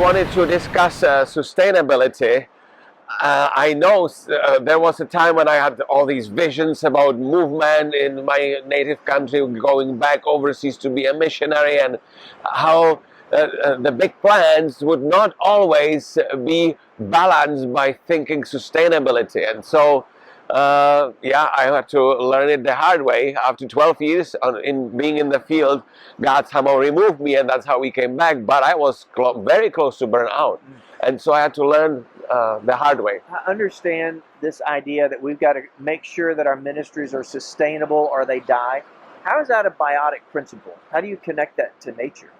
wanted to discuss sustainability. I know there was a time when I had all these visions about movement in my native country, going back overseas to be a missionary, and how the big plans would not always be balanced by thinking sustainability. And so yeah, I had to learn it the hard way. After 12 years in being in the field, God somehow removed me, and that's how we came back. But I was very close to burnout, and so I had to learn the hard way. I understand this idea that we've got to make sure that our ministries are sustainable or they die. How is that a biotic principle? How do you connect that to nature?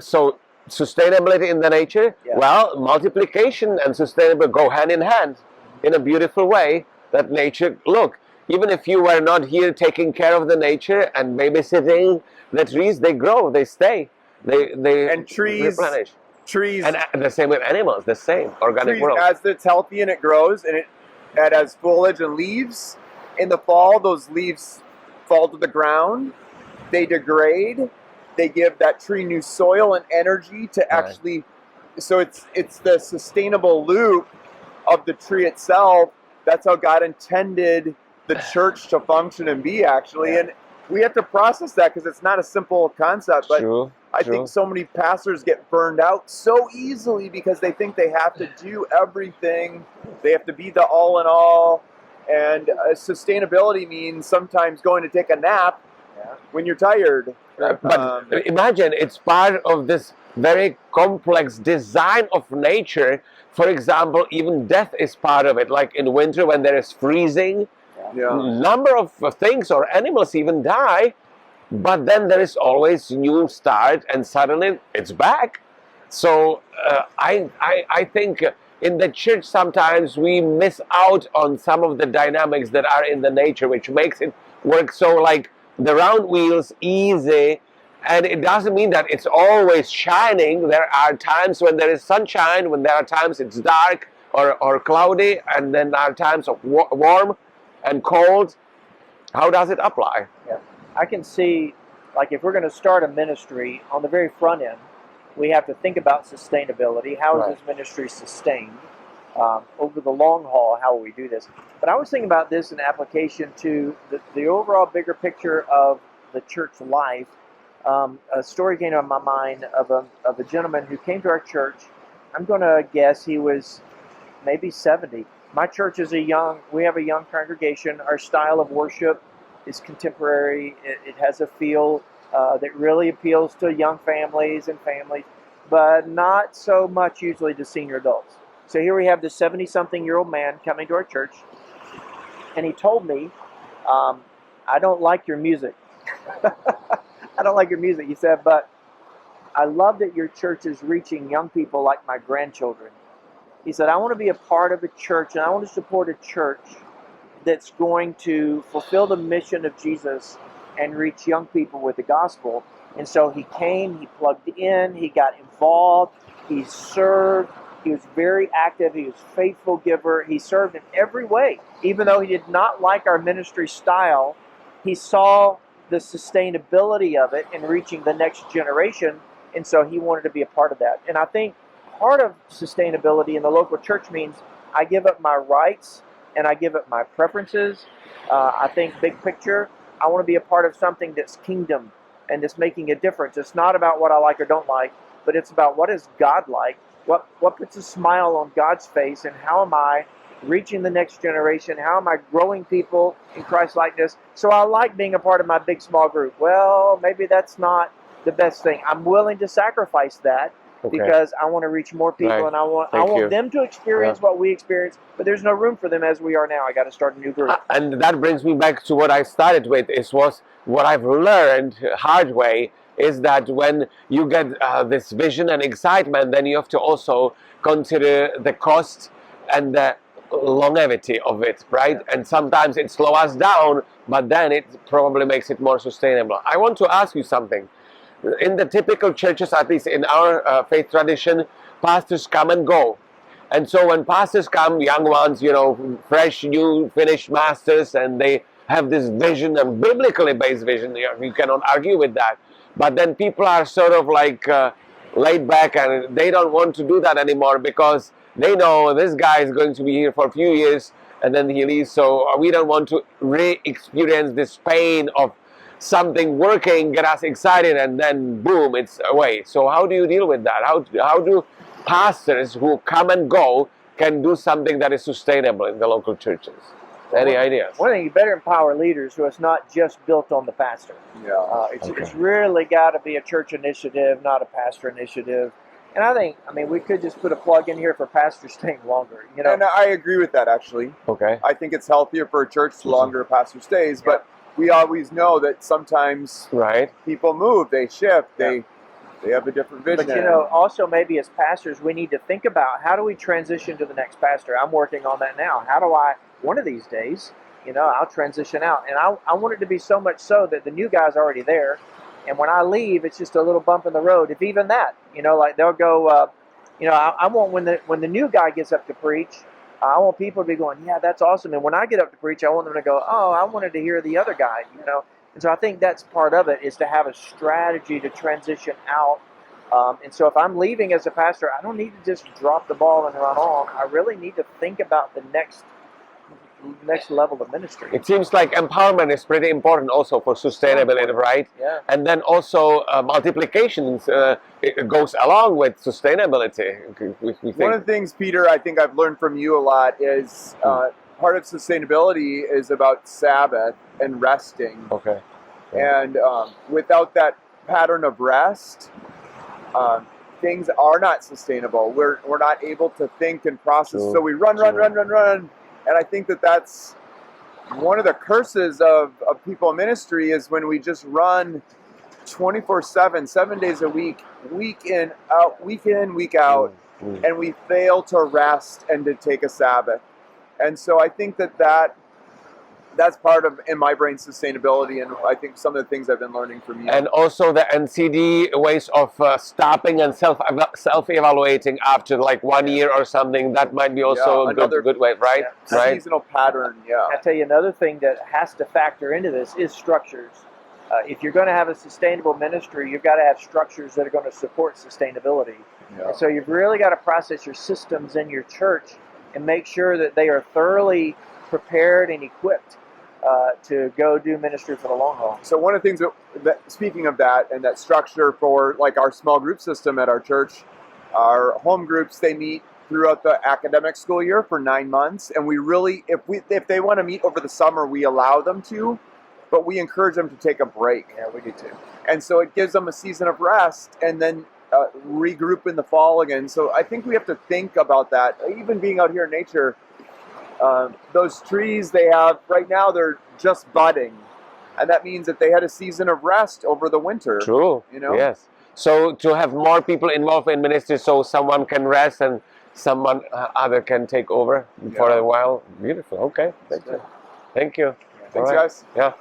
So sustainability in the nature, Yeah. well, multiplication and sustainable go hand in hand in a beautiful way. That nature, look, even if you were not here taking care of the nature and babysitting the trees, they grow, they stay, they and trees replenish. Trees, And the same with animals, the same organic world. as it's healthy and it grows and it has foliage and leaves, in the fall those leaves fall to the ground, they degrade, they give that tree new soil and energy to actually, so it's the sustainable loop of the tree itself. That's how God intended the church to function and be, actually. Yeah. And we have to process that because it's not a simple concept, but True. I think so many pastors get burned out so easily because they think they have to do everything. They have to be the all in all. And sustainability means sometimes going to take a nap when you're tired. But imagine, it's part of this very complex design of nature. For example, even death is part of it. Like in winter when there is freezing, number of things or animals even die. But then there is always new start, and suddenly it's back. So I think in the church sometimes we miss out on some of the dynamics that are in the nature, which makes it work so like the round wheels easy. And it doesn't mean that it's always shining. There are times when there is sunshine, when there are times it's dark or cloudy, and then there are times of warm and cold. How does it apply? Yeah. I can see, like, if we're going to start a ministry, on the very front end, we have to think about sustainability. How is this ministry sustained? Over the long haul, how will we do this? But I was thinking about this in application to the overall bigger picture of the church life. A story came to my mind of a gentleman who came to our church. I'm going to guess he was maybe 70. My church is we have a young congregation. Our style of worship is contemporary. It has a feel that really appeals to young families, but not so much usually to senior adults. So here we have this 70-something-year-old man coming to our church, and he told me, I don't like your music. I don't like your music, he said, but I love that your church is reaching young people like my grandchildren. He said, I want to be a part of a church, and I want to support a church that's going to fulfill the mission of Jesus and reach young people with the gospel. And so he came, he plugged in, he got involved, he served, he was very active, he was a faithful giver, he served in every way. Even though he did not like our ministry style, he saw the sustainability of it in reaching the next generation, and so he wanted to be a part of that. And I think part of sustainability in the local church means I give up my rights and I give up my preferences. I think big picture, I want to be a part of something that's kingdom and that's making a difference. It's not about what I like or don't like, but it's about what is God like, what puts a smile on God's face, and how am I reaching the next generation, how am I growing people in Christ-likeness. So I like being a part of my big small group. Well, maybe that's not the best thing. I'm willing to sacrifice that. Because I want to reach more people, and I want them to experience what we experience, but there's no room for them as we are now. I got to start a new group. And that brings me back to what I started with. Was what I've learned hard way is that when you get this vision and excitement, then you have to also consider the cost and the longevity of it, right? And sometimes it slows us down, but then it probably makes it more sustainable. I want to ask you something. In the typical churches, at least in our faith tradition, pastors come and go. And so when pastors come, young ones, fresh, new, finished masters, and they have this vision, and biblically based vision, you cannot argue with that. but then people are sort of like laid back, and they don't want to do that anymore because they know this guy is going to be here for a few years and then he leaves. So we don't want to re-experience this pain of something working, get us excited, and then boom, it's away. So how do you deal with that? How do pastors who come and go can do something that is sustainable in the local churches? Any ideas? One thing, you better empower leaders so it's not just built on the pastor. Yeah. It's really got to be a church initiative, not a pastor initiative. And I mean, we could just put a plug in here for pastors staying longer. You know, And I agree with that, actually. Okay. I think it's healthier for a church the longer a pastor stays, but we always know that sometimes Right. people move, they shift, they have a different vision. But you know, also maybe as pastors, we need to think about how do we transition to the next pastor. I'm working on that now. How do I, one of these days, you know, I'll transition out. And I want it to be so much so that the new guy's already there. And when I leave, it's just a little bump in the road. If even that, you know, like they'll go, you know, I want when the new guy gets up to preach, I want people to be going, yeah, that's awesome. And when I get up to preach, I want them to go, oh, I wanted to hear the other guy, you know. And so I think that's part of it, is to have a strategy to transition out. And so if I'm leaving as a pastor, I don't need to just drop the ball and run on. I really need to think about the next level of ministry. It seems like empowerment is pretty important also for sustainability, right? Yeah. And then also multiplication it goes along with sustainability. We think. One of the things, Peter, I think I've learned from you a lot is part of sustainability is about Sabbath and resting. Okay. And without that pattern of rest, things are not sustainable. We're not able to think and process. True. So we run. And I think that's one of the curses of people in ministry is when we just run 24/7, 7 days a week, week in, week out, and we fail to rest and to take a Sabbath. And so I think that's part of, in my brain, sustainability, and I think some of the things I've been learning from you. And also the NCD ways of stopping and self-evaluating after like 1 year or something, that might be also a good way, right? Yeah. Right. Seasonal pattern, yeah. I tell you, another thing that has to factor into this is structures. If you're going to have a sustainable ministry, you've got to have structures that are going to support sustainability. Yeah. And so you've really got to process your systems in your church and make sure that they are thoroughly prepared and equipped to go do ministry for the long haul. So one of the things that speaking of that and that structure for like our small group system at our church, our home groups, they meet throughout the academic school year for 9 months, and we really, if they want to meet over the summer, we allow them to, but we encourage them to take a break. Yeah, we do too. And so it gives them a season of rest and then regroup in the fall again. So I think we have to think about that. Even being out here in nature, those trees they have right now, they're just budding, and that means that they had a season of rest over the winter. True. You know? Yes. So to have more people involved in ministry, so someone can rest and someone other can take over for a while. Beautiful. Okay. Thank you. Thanks, guys. Yeah.